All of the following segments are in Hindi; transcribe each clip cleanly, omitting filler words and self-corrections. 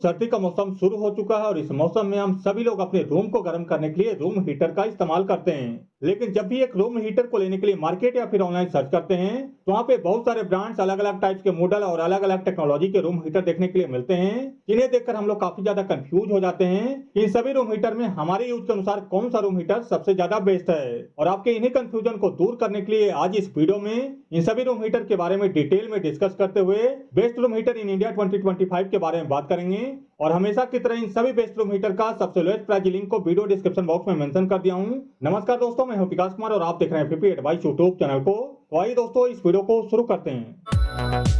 सर्दी का मौसम शुरू हो चुका है और इस मौसम में हम सभी लोग अपने रूम को गर्म करने के लिए रूम हीटर का इस्तेमाल करते हैं। लेकिन जब भी एक रूम हीटर को लेने के लिए मार्केट या फिर ऑनलाइन सर्च करते हैं तो वहाँ पे बहुत सारे ब्रांड्स, अलग अलग टाइप्स के मॉडल और अलग अलग टेक्नोलॉजी के रूम हीटर देखने के लिए मिलते हैं, जिन्हें देखकर हम लोग काफी ज्यादा कंफ्यूज हो जाते हैं कि इन सभी रूम हीटर में हमारे यूज के अनुसार कौन सा रूम हीटर सबसे ज्यादा बेस्ट है। और आपके इन्हीं कंफ्यूजन को दूर करने के लिए आज इस वीडियो में इन सभी रूम हीटर के बारे में डिटेल में डिस्कस करते हुए best room heater in India 2025 के बारे में बात करेंगे। और हमेशा की तरह इन सभी बेस्ट रूम हीटर का सबसे लोएस्ट प्राइस लिंक को वीडियो डिस्क्रिप्शन बॉक्स में मेंशन कर दिया हूं। नमस्कार दोस्तों, मैं हूं विकास कुमार और आप देख रहे हैं पीपी एडवाइस यूट्यूब चैनल को। तो आइए दोस्तों, इस वीडियो को शुरू करते हैं।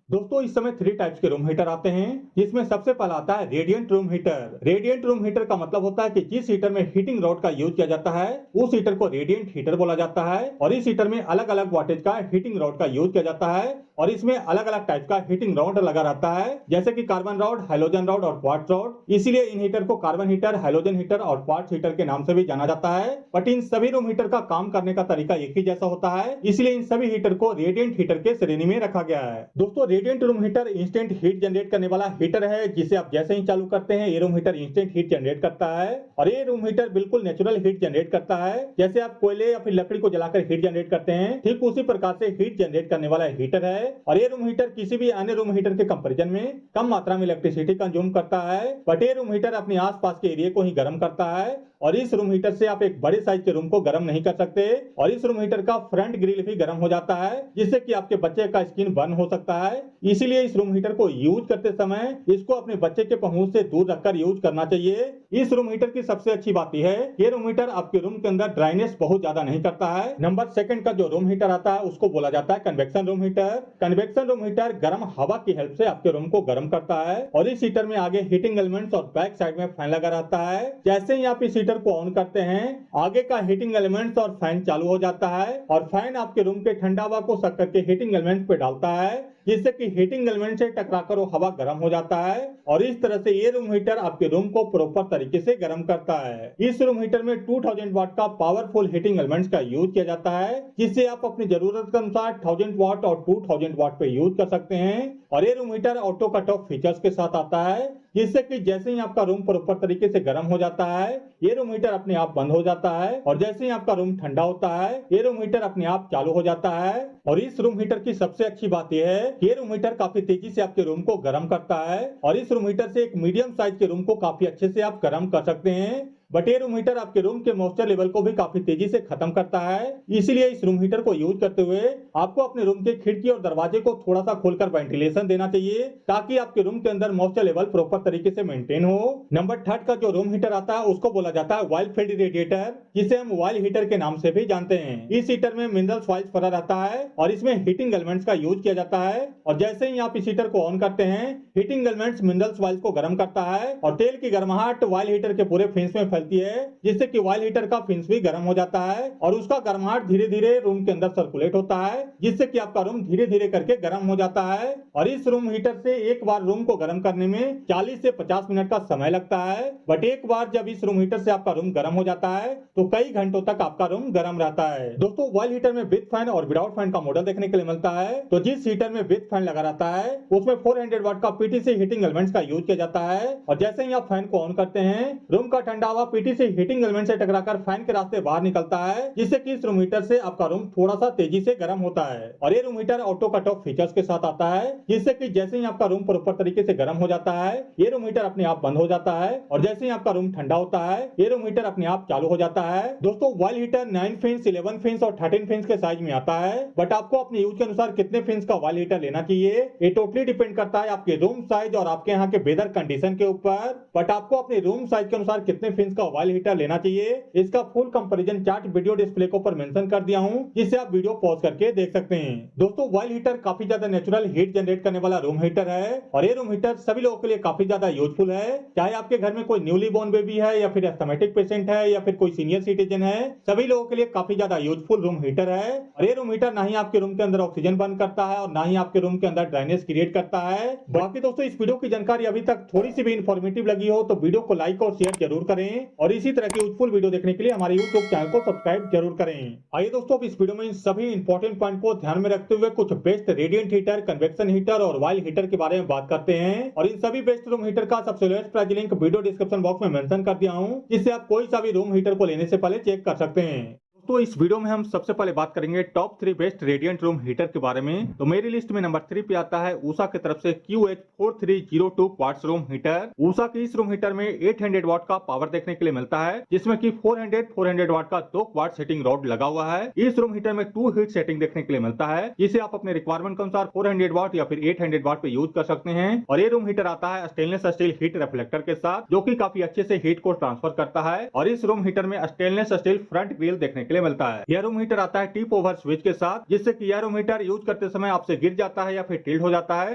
दोस्तों, इस समय 3 टाइप्स के रूम हीटर आते हैं, जिसमें सबसे पहला आता है radiant room heater. Radiant room heater का मतलब होता है कि जिस हीटर में हीटिंग रॉड का यूज किया जाता है उस हीटर को रेडिएंट हीटर बोला जाता है। और इस हीटर में अलग अलग वाटेज का हीटिंग रॉड का यूज किया जाता है और इसमें अलग अलग टाइप का हीटिंग रॉड लगा रहता है, जैसे कि कार्बन रॉड, हैलोजन रॉड और क्वार्ट्ज रॉड। इसीलिए इन हीटर को कार्बन हीटर, हैलोजन हीटर और क्वार्ट्ज हीटर के नाम से भी जाना जाता है। बट इन सभी रूम हीटर का काम करने का तरीका एक ही जैसा होता है, इसलिए इन सभी हीटर को रेडिएंट हीटर के श्रेणी में रखा गया है। दोस्तों, radiant room heater instant heat generate करने वाला हीटर है, जिसे आप जैसे ही चालू करते हैं ये room heater instant heat generate करता है। और ये रूम हीटर बिल्कुल नेचुरल हीट जनरेट करता है, जैसे आप कोयले या फिर लकड़ी को जलाकर हीट जनरेट करते हैं, ठीक उसी प्रकार से हीट जनरेट करने वाला हीटर है। और ये रूम हीटर किसी भी अन्य रूम हीटर के कंपैरिजन में कम मात्रा में इलेक्ट्रिसिटी कंज्यूम करता है, बट ये रूम हीटर अपने आसपास के एरिया को ही गर्म करता है। और इस रूम हीटर से आप एक बड़े साइज के रूम को गर्म नहीं कर सकते। और इस रूम हीटर का फ्रंट ग्रिल भी गर्म हो जाता है, जिससे कि आपके बच्चे का स्किन बर्न हो सकता है। इसीलिए इस रूम हीटर को यूज करते समय इसको अपने बच्चे के पहुंच से दूर रखकर यूज करना चाहिए। इस रूम हीटर की सबसे अच्छी बात यह है, ये रूम हीटर आपके रूम के अंदर ड्राइनेस बहुत ज्यादा नहीं करता है। नंबर 2 का जो रूम हीटर आता है उसको बोला जाता है convection room heater. Convection room heater गर्म हवा की हेल्प से आपके रूम को गर्म करता है। और इस हीटर में आगे हीटिंग एलिमेंट्स और बैक साइड में फैन लगा रहता है। जैसे ही आप इस हीटर को ऑन करते हैं, आगे का हीटिंग एलिमेंट्स और फैन चालू हो जाता है और फैन आपके रूम के ठंडा हवा को सक करके हीटिंग एलिमेंट्स पे डालता है, जिससे कि हीटिंग एलिमेंट से टकराकर वो हवा गर्म हो जाता है। और इस तरह से ये रूम हीटर आपके रूम को प्रॉपर तरीके से गर्म करता है। इस रूम हीटर में 2000 वाट का पावरफुल हीटिंग एलिमेंट्स का यूज किया जाता है, जिससे आप अपनी जरूरत के अनुसार 1000 वाट और 2000 वाट पे यूज कर सकते हैं। और ये room heater auto cut off features के साथ आता है, जिससे कि जैसे ही आपका रूम प्रॉपर तरीके से गर्म हो जाता है, ये रूम हीटर अपने आप बंद हो जाता है। और जैसे ही आपका रूम ठंडा होता है, ये रूम हीटर अपने आप चालू हो जाता है। और इस रूम हीटर की सबसे अच्छी बात यह है, ये रूम हीटर काफी तेजी से आपके रूम को गर्म करता है। और इस रूम हीटर से एक मीडियम साइज के रूम को काफी अच्छे से आप गर्म कर सकते हैं। बट ये रूम हीटर आपके रूम के मॉइस्चर लेवल को भी काफी तेजी से खत्म करता है। इसीलिए इस रूम हीटर को यूज करते हुए आपको अपने रूम के खिड़की और दरवाजे को थोड़ा सा खोलकर वेंटिलेशन देना चाहिए, ताकि आपके रूम के अंदर मॉइस्चर लेवल प्रॉपर तरीके से मेंटेन हो। नंबर 3 का जो रूम हीटर आता है उसको बोला जाता है ऑयल फील्ड रेडिएटर, जिसे हम ऑयल हीटर के नाम से भी जानते हैं। इस हीटर में मिनरल्स ऑयल भरा रहता है और इसमें हीटिंग एलिमेंट्स का यूज किया जाता है। और जैसे ही आप इस हीटर को ऑन करते हैं, हीटिंग एलिमेंट्स मिनरल्स ऑयल को गर्म करता है और तेल की गर्माहट ऑयल हीटर के पूरे फिन्स में फैलती है, जिससे कि ऑयल हीटर का फिन्स भी गर्म हो जाता है। और उसका गर्माहट धीरे धीरे रूम के अंदर सर्कुलेट होता है, जिससे कि आपका रूम धीरे धीरे करके गर्म हो जाता है। और इस रूम हीटर से एक बार रूम को गर्म करने में 40 से 50 मिनट का समय लगता है। बट एक बार जब इस रूम हीटर से आपका रूम गर्म हो जाता है तो कई घंटों तक आपका रूम गर्म रहता है। दोस्तों, ऑयल हीटर में विद फैन और विदाउट फैन का मॉडल देखने के लिए मिलता है। तो जिस हीटर में विद फैन लगा रहता है उसमें 400 वाट का पीटीसी हीटिंग एलिमेंट्स का यूज किया जाता है। और जैसे ही आप फैन को ऑन करते हैं, रूम का ठंडा हवा पीटीसी हीटिंग एलिमेंट से टकराकर फैन के रास्ते बाहर निकलता है, जिससे कि इस रूम हीटर से आपका रूम थोड़ा सा तेजी से गर्म होता है। और ये room heater auto cut off features के साथ आता है, जिससे कि जैसे ही आपका रूम प्रॉपर तरीके से गर्म हो जाता है, ये रूम हीटर अपने आप बंद हो जाता है। और जैसे ही आपका रूम ठंडा होता है, ये रूम हीटर अपने आप चालू हो जाता है। दोस्तों, ऑयल हीटर 9 फिन्स, 11 फिन्स और 13 फिन्स के साइज में आता है। बट आपको अपने यूज के अनुसार कितने फिन्स का ऑयल हीटर लेना चाहिए, ये टोटली डिपेंड करता है आपके रूम साइज और आपके यहाँ के वेदर कंडीशन के ऊपर। बट आपको अपने रूम साइज के अनुसार कितने फिन्स का ऑयल हीटर लेना चाहिए, इसका full comparison chart video display को पर मेंशन कर दिया हूं, जिससे आप वीडियो पॉज करके देख सकते हैं। दोस्तों, ऑयल हीटर काफी ज्यादा नेचुरल हीट जनरेट करने वाला रूम हीटर है और ये रूम हीटर सभी लोगों के लिए काफी ज्यादा यूजफुल है। चाहे आपके घर में कोई न्यूली बोर्न बेबी है या फिर एस्थमेटिक पेशेंट है या फिर कोई सीनियर सिटीजन है, सभी लोगों के लिए काफी ज्यादा यूजफुल रूम हीटर है। और ये रूम हीटर ना ही आपके रूम के अंदर ऑक्सीजन बंद करता है और ना ही आपके रूम के अंदर ड्राइनेस क्रिएट करता है। बाकी दोस्तों, इस वीडियो की जानकारी अभी तक थोड़ी सी भी इंफॉर्मेटिव लगी हो तो वीडियो को लाइक और शेयर जरूर करें और इसी तरह की यूजफुल वीडियो देखने के लिए हमारे यूट्यूब चैनल को सब्सक्राइब जरूर करें। आइए दोस्तों, अब इस वीडियो में इन सभी इंपॉर्टेंट पॉइंट को ध्यान में रखते हुए कुछ best radiant heater, convection heater और ऑयल हीटर के बारे में बात करते हैं। और इन सभी बेस्ट रूम हीटर का सबसे lowest price link video description box में मेंशन कर दिया हूं, जिससे आप कोई सा भी रूम हीटर को लेने से पहले चेक कर सकते हैं। तो इस वीडियो में हम सबसे पहले बात करेंगे top 3 best radiant room heater के बारे में। तो मेरी लिस्ट में नंबर 3 पे आता है उषा की तरफ से QH4302 quartz room heater. Usha की इस रूम हीटर में 800 वाट का पावर देखने के लिए मिलता है, जिसमें कि 400 वाट का 2 क्वार्ट्स हीटिंग रॉड लगा हुआ है। इस रूम हीटर में 2 हीट सेटिंग देखने के लिए मिलता है, जिसे आप अपने रिक्वायरमेंट के अनुसार 400 वाट या फिर 800 वाट पे यूज कर सकते हैं। और ये रूम हीटर आता है स्टेनलेस स्टील हीट रिफ्लेक्टर के साथ, जो कि काफी अच्छे से हीट को ट्रांसफर करता है। और इस रूम हीटर में स्टेनलेस स्टील फ्रंट ग्रिल देखने के लिए मिलता है। यह रूम हीटर आता है टिप ओवर स्विच के साथ, जिससे कि यह रूम हीटर यूज करते समय आपसे गिर जाता है या फिर टिल्ट हो जाता है,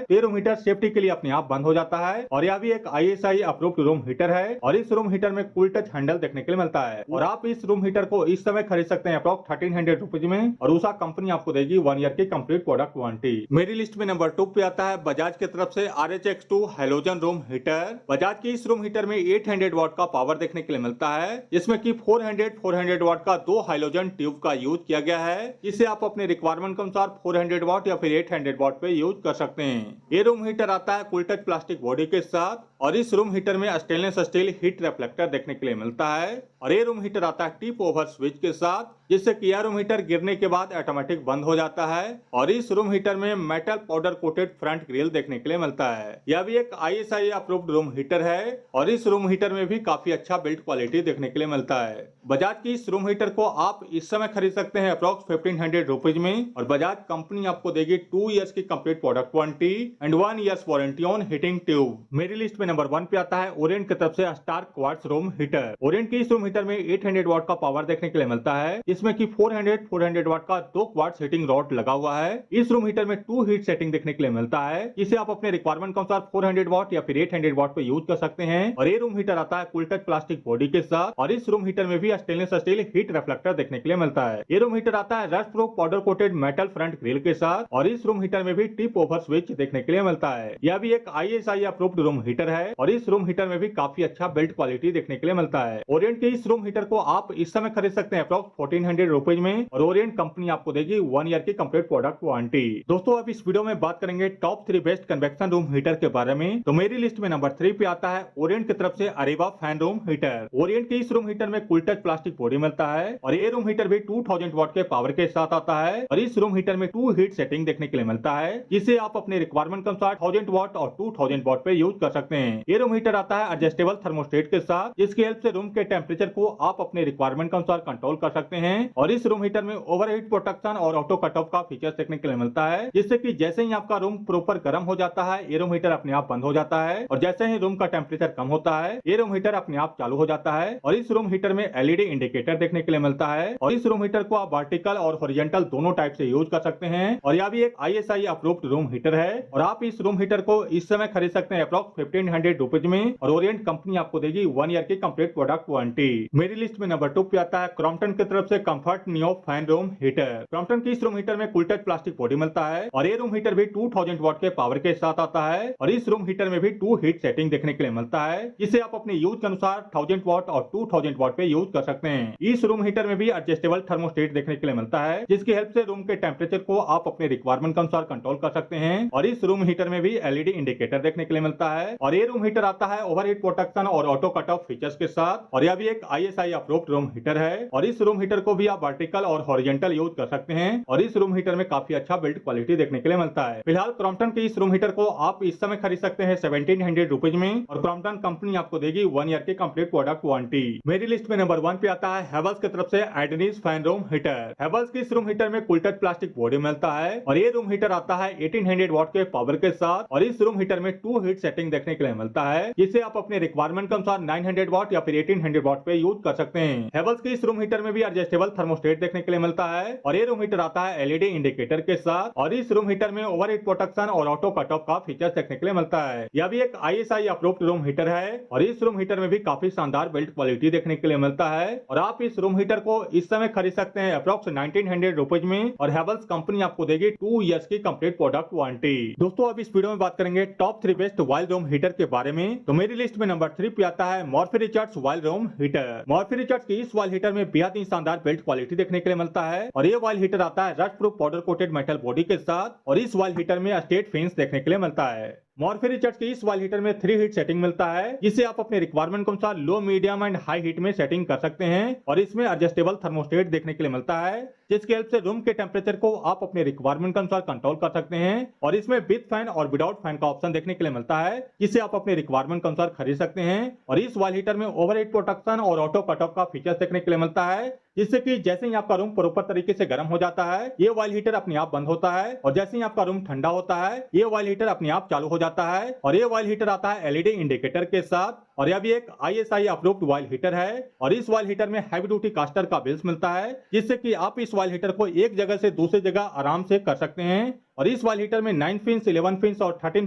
तो ये रूम हीटर सेफ्टी के लिए अपने आप बंद हो जाता है। और यह भी एक ISI अप्रूव्ड रूम हीटर है। और इस रूम हीटर में कूल टच हैंडल देखने के लिए मिलता है। और आप इस रूम हीटर को इस समय खरीद सकते हैं अप्रॉक्स 1300 रुपीज में। और उषा कंपनी आपको देगी 1 ईयर की कंप्लीट प्रोडक्ट वारंटी। मेरी लिस्ट में नंबर 2 पे आता है बजाज की तरफ से RHX2 halogen room heater. Bajaj की इस रूम हीटर में 800 वाट का पावर देखने के लिए मिलता है, जिसमें कि 400 वाट का 2 हाइलोजन ट्यूब का यूज किया गया है, जिसे आप अपने रिक्वायरमेंट के अनुसार 400 वाट या फिर 800 वाट पे यूज कर सकते हैं। ये रूम हीटर आता है कूल टच प्लास्टिक बॉडी के साथ। और इस रूम हीटर में स्टेनलेस स्टील हीट रिफ्लेक्टर देखने के लिए मिलता है। और ये रूम हीटर आता है टिप ओवर स्विच के साथ, जिससे कि यह रूम हीटर गिरने के बाद ऑटोमेटिक बंद हो जाता है। और इस रूम हीटर में metal powder coated front grille देखने के लिए मिलता है। यह भी एक ISI अप्रूव्ड रूम हीटर है। और इस रूम हीटर में भी काफी अच्छा बिल्ड क्वालिटी देखने के लिए मिलता है। बजाज की इस रूम हीटर को आप इस समय खरीद सकते हैं अप्रॉक्स 1500 रुपीज में। और बजाज कंपनी आपको देगी 2 इयर्स की complete product warranty and 1 years warranty on heating tube. मेरी लिस्ट में नंबर 1 पे आता है ओरिएंट की तरफ से star quartz room heater. Orient की इस रूम हीटर में 800 वाट का पावर देखने के लिए मिलता है, जिसमें कि 400 वाट का 2 क्वार्ट्स हीटिंग रॉड लगा हुआ है। इस रूम हीटर में 2 हीट सेटिंग देखने के लिए मिलता है, जिसे आप अपने रिक्वायरमेंट के अनुसार 400 वाट या फिर 800 वाट पे यूज कर सकते हैं। और ये रूम हीटर आता है कूल टच प्लास्टिक बॉडी के साथ। और इस रूम हीटर में भी स्टेनलेस स्टील हीट रिफ्लेक्टर देखने के लिए मिलता है। ये रूम हीटर आता है rust proof powder coated metal front grille के साथ। और इस रूम हीटर में भी टिप ओवर स्विच देखने के लिए मिलता है। यह भी एक ISI अप्रूव्ड रूम हीटर है। और इस रूम हीटर में भी काफी अच्छा बिल्ड क्वालिटी देखने के लिए मिलता है। ओरिएंट के इस रूम हीटर को आप इस समय खरीद सकते हैं अप्रॉक्स 1400 रुपीज में। और ओरिएंट कंपनी आपको देगी 1 ईयर की कंप्लीट प्रोडक्ट वारंटी। दोस्तों, अब इस वीडियो में बात करेंगे top 3 best convection room heater के बारे में। तो मेरी लिस्ट में नंबर 3 पे आता है ओरिएंट की तरफ से अरेवा फैन रूम हीटर। ओरिएंट के इस रूम हीटर में कूल टच प्लास्टिक बॉडी मिलता है। और ये रूम हीटर भी 2000 वाट के पावर के साथ आता है। और इस रूम हीटर में 2 हीट सेटिंग देखने के लिए मिलता है, जिसे आप अपने रिक्वायरमेंट के अनुसार 1000 वाट और 2000 वाट पे यूज कर सकते हैं। ये रूम हीटर आता है एडजस्टेबल थर्मोस्टेट के साथ, जिसकी हेल्प से रूम के टेम्परेचर को आप अपने रिक्वायरमेंट के अनुसार कंट्रोल कर सकते हैं। और इस रूम हीटर में ओवरहीट प्रोटेक्शन और ऑटो कट ऑफ का फीचर्स देखने के लिए मिलता है, जिससे कि जैसे ही आपका रूम प्रॉपर गर्म हो जाता है, ये रूम हीटर अपने आप बंद हो जाता है। और जैसे ही रूम का टेम्परेचर कम होता है, ये रूम हीटर अपने आप चालू हो जाता है। और इस रूम हीटर में LED इंडिकेटर देखने के लिए मिलता है। और इस रूम हीटर को आप वर्टिकल और हॉरिजॉन्टल दोनों टाइप से यूज कर सकते हैं। और यह भी एक ISI अप्रूव्ड रूम हीटर है। और आप इस रूम हीटर को इस समय खरीद सकते हैं अप्रॉक्स 1500 रुपीज में। और ओरिएंट कंपनी आपको देगी 1 ईयर की कंप्लीट प्रोडक्ट वारंटी। मेरी लिस्ट में नंबर 2 पे आता है क्रॉम्पटन की तरफ से comfort neo fan room heater. Crompton की इस रूम हीटर में कूल टच प्लास्टिक बॉडी मिलता है। और ये रूम हीटर भी 2000 वाट के पावर के साथ आता है। और इस रूम हीटर में भी 2 हीट सेटिंग देखने के लिए मिलता है, जिसे आप अपने यूज के अनुसार 1000 वाट और 2000 वाट पे यूज कर सकते हैं। इस रूम हीटर में भी एडजस्टेबल थर्मोस्टेट देखने के लिए मिलता है, जिसकी हेल्प से रूम के टेम्परेचर को आप अपने रिक्वायरमेंट के अनुसार कंट्रोल कर सकते हैं। और इस रूम हीटर में भी LED इंडिकेटर देखने के लिए मिलता है। और ये रूम हीटर आता है ओवरहीट प्रोटेक्शन और ऑटो कट ऑफ फीचर्स के साथ। और यह भी एक ISI अप्रूव्ड रूम हीटर है। और इस रूम हीटर को भी आप वर्टिकल और हॉरिजॉन्टल यूज कर सकते हैं। और इस रूम हीटर में काफी अच्छा बिल्ड क्वालिटी देखने के लिए मिलता है। फिलहाल क्रॉम्पटन के इस रूम हीटर को आप इस समय खरीद सकते हैं 1700 रुपीज में। और क्रॉम्पटन कंपनी आपको देगी 1 ईयर की कंप्लीट प्रोडक्ट वारंटी। मेरी लिस्ट में नंबर 1 पे आता है हेवल्स की तरफ से एडनीज फैन रूम हीटर। हेवल्स की इस रूम हीटर में कूल टच प्लास्टिक बॉडी मिलता है। और ये रूम हीटर आता है 1800 वाट के पावर के साथ। और इस रूम हीटर में 2 हीट सेटिंग देखने के लिए मिलता है, जिसे आप अपने रिक्वायरमेंट के अनुसार 900 वाट या फिर 1800 वाट पे यूज कर सकते हैं। हेवल्स की इस रूम हीटर में भी एडजस्टेबल एडजस्टेबल थर्मोस्टेट देखने के लिए मिलता है और ये रूम हीटर आता है एलईडी इंडिकेटर के साथ और इस रूम हीटर में ओवरहीट प्रोटेक्शन और ऑटो कट ऑफ का फीचर्स देखने के लिए मिलता है। यह भी एक ISI अप्रूव्ड रूम हीटर है और इस रूम हीटर में भी काफी शानदार बिल्ड क्वालिटी देखने के लिए मिलता है और आप इस रूम हीटर को इस समय खरीद सकते हैं अप्रोक्स 1900 रुपीज में और हेवल्स कंपनी आपको देगी 2 इयर्स की कंप्लीट प्रोडक्ट वारंटी। दोस्तों अब इस वीडियो में बात करेंगे top 3 best wild room heater के बारे में। तो मेरी लिस्ट में नंबर 3 पे आता है Morphy Richards wild room heater. Morphy Richards की इस वाइल्ड हीटर में बेहद ही शानदार बिल्ड क्वालिटी देखने के लिए मिलता है और ये वाइल्ड हीटर आता है rust proof powder coated metal body के साथ और इस वाइल्ड हीटर में स्टेट फिन्स देखने के लिए मिलता है। मॉर्फी रिचर्ड्स की इस वाइल्ड हीटर में 3 हीट सेटिंग मिलता है जिसे आप अपने रिक्वायरमेंट के अनुसार लो, मीडियम एंड हाई हीट में सेटिंग कर सकते हैं और इसमें एडजस्टेबल थर्मोस्टेट देखने के लिए मिलता है जिसकी हेल्प से रूम के टेम्परेचर को आप अपने रिक्वायरमेंट के अनुसार कंट्रोल कर सकते हैं और इसमें विद फैन और विदाउट फैन का ऑप्शन देखने के लिए मिलता है जिसे आप अपने रिक्वायरमेंट के अनुसार खरीद सकते हैं और इस वाइल्ड हीटर में ओवरहीट प्रोटेक्शन और ऑटो कट ऑफ का फीचर देखने के लिए मिलता है जिससे कि जैसे ही आपका रूम प्रॉपर तरीके से गर्म हो जाता है ये वाइल्ड हीटर अपने आप बंद होता है और जैसे ही आपका रूम ठंडा होता है ये वाइल्ड हीटर अपने आप चालू हो जाता है और ये वाइल्ड हीटर आता है एलईडी इंडिकेटर के साथ और यह भी एक ISI अप्रूव्ड वाइल्ड हीटर है और इस वाइल्ड हीटर में हैवी ड्यूटी कास्टर का बिल्स मिलता है जिससे कि आप इस वाइल्ड हीटर को एक जगह से दूसरी जगह आराम से कर सकते हैं और इस वाइल्ड हीटर में 9 फिन्स, 11 फिन्स और 13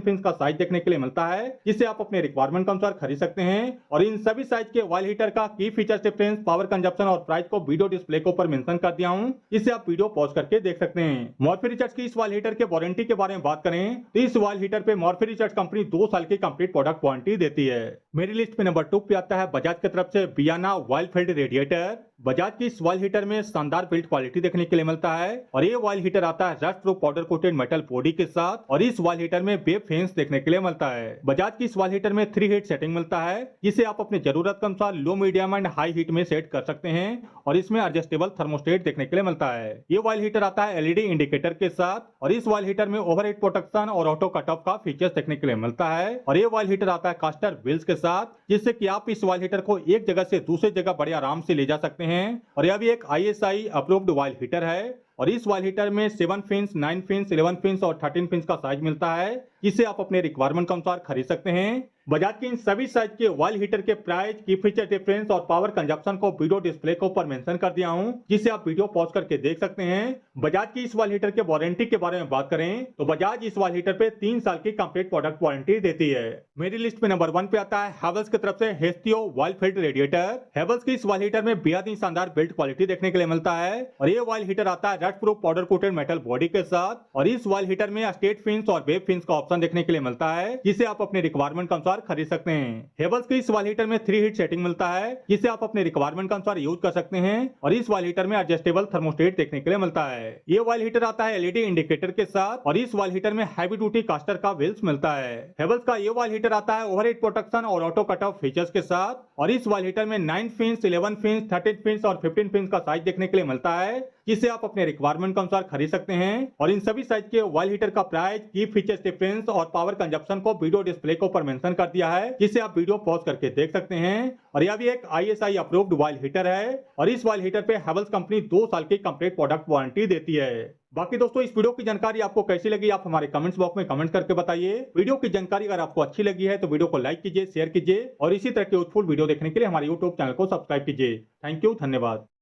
फिन्स का साइज देखने के लिए मिलता है जिसे आप अपने रिक्वायरमेंट के अनुसार खरीद सकते हैं और इन सभी साइज के वाइल्ड हीटर का की फीचर्स, डिफरेंस, पावर कंजप्शन और प्राइस को वीडियो डिस्प्ले के ऊपर मेंशन कर दिया हूं जिसे आप वीडियो पॉज करके देख सकते हैं। मॉर्फी रिचर्ड्स की इस वाइल्ड हीटर के वारंटी के बारे में बात करें तो इस वाइल्ड हीटर पे मॉर्फी रिचर्ड्स कंपनी 2 साल की कंप्लीट प्रोडक्ट वारंटी देती है। मेरी लिस्ट में नंबर 2 पे आता है बजाज की तरफ से बियाना वाइल्ड फील्ड रेडिएटर। बजाज की इस वाइल्ड हीटर में शानदार बिल्ड क्वालिटी देखने के लिए मिलता है और ये वाइल्ड हीटर आता है rust proof powder coated metal body के साथ और इस वाइल्ड हीटर में वेब फैंस देखने के लिए मिलता है। बजाज की इस वाइल्ड हीटर में 3 हीट सेटिंग मिलता है जिसे आप अपनी जरूरत के अनुसार लो, मीडियम एंड हाई हीट में सेट कर सकते हैं और इसमें एडजस्टेबल थर्मोस्टेट देखने के लिए मिलता है। ये वाइल्ड हीटर आता है एलईडी इंडिकेटर के साथ और इस वाइल्ड हीटर में ओवरहीट प्रोटेक्शन और ऑटो कट ऑफ का फीचर्स देखने के लिए मिलता है और ये वाइल्ड हीटर आता है कास्टर व्हील्स के साथ जिससे कि आप इस वाइल्ड हीटर को एक जगह से दूसरी जगह बड़े आराम से ले जा सकते हैं और यह भी एक ISI अप्रूव्ड वाइल्ड हीटर है और इस वाइल्ड हीटर में 7 फिन्स, 9 फिन्स, 11 फिन्स और 13 फिन्स का साइज मिलता है जिसे आप अपने रिक्वायरमेंट के अनुसार खरीद सकते हैं। बजाज की इन सभी साइज के वाइल्ड हीटर के प्राइस, की फीचर डिफरेंस और पावर कंजप्शन को वीडियो डिस्प्ले के ऊपर मेंशन कर दिया हूं जिसे आप वीडियो पॉज करके देख सकते हैं। बजाज की इस वाइल्ड हीटर के वारंटी के बारे में बात करें तो बजाज इस वाइल्ड हीटर पे 3 साल की कंप्लीट प्रोडक्ट वारंटी देती है। मेरी लिस्ट में नंबर 1 पे आता है हेवल्स की तरफ से हेस्टियो वाइल्ड फील्ड रेडिएटर। हेवल्स की इस वाइल्ड हीटर में बेहद ही शानदार बिल्ड क्वालिटी देखने के लिए मिलता है और ये वाइल्ड हीटर आता है rust proof powder coated metal body के साथ और इस वाइल्ड हीटर में स्टेट फिन्स और वेब फिन्स का ऑप्शन देखने के लिए मिलता है जिसे आप अपने रिक्वायरमेंट के अनुसार खरीद सकते हैं। हेवल्स की इस वाइल्ड हीटर में 3 हीट सेटिंग मिलता है जिसे आप अपने रिक्वायरमेंट के अनुसार यूज कर सकते हैं और इस वाइल्ड हीटर में एडजस्टेबल थर्मोस्टेट देखने के लिए मिलता है। ये वाइल्ड हीटर आता है एलईडी इंडिकेटर के साथ और इस वाइल्ड हीटर में हैवी ड्यूटी कास्टर का व्हील्स मिलता है। हेवल्स का ये वाइल्ड हीटर आता है ओवरहीट प्रोटेक्शन और ऑटो कट ऑफ फीचर्स के साथ और इस वाइल्ड हीटर में 9 फिन्स, 11 फिन्स, 13 फिन्स और 15 फिन्स का साइज देखने के लिए मिलता है जिसे आप अपने रिक्वायरमेंट के अनुसार खरीद सकते हैं और इन सभी साइज के वाइल्ड हीटर का प्राइस, की फीचर्स, डिफरेंस और पावर कंजप्शन को वीडियो डिस्प्ले के ऊपर मेंशन कर दिया है जिसे आप वीडियो पॉज करके देख सकते हैं और यह भी एक ISI अप्रूव्ड वाइल्ड हीटर है और इस वाइल्ड हीटर पे हेवल्स कंपनी 2 साल की कंप्लीट प्रोडक्ट वारंटी देती है। बाकी दोस्तों इस वीडियो की जानकारी आपको कैसी लगी आप हमारे कमेंट्स बॉक्स में कमेंट करके बताइए। वीडियो की जानकारी अगर आपको अच्छी लगी है तो वीडियो को लाइक कीजिए, शेयर कीजिए और इसी तरह के यूजफुल वीडियो देखने के लिए हमारे यूट्यूब चैनल को सब्सक्राइब कीजिए। थैंक यू, धन्यवाद।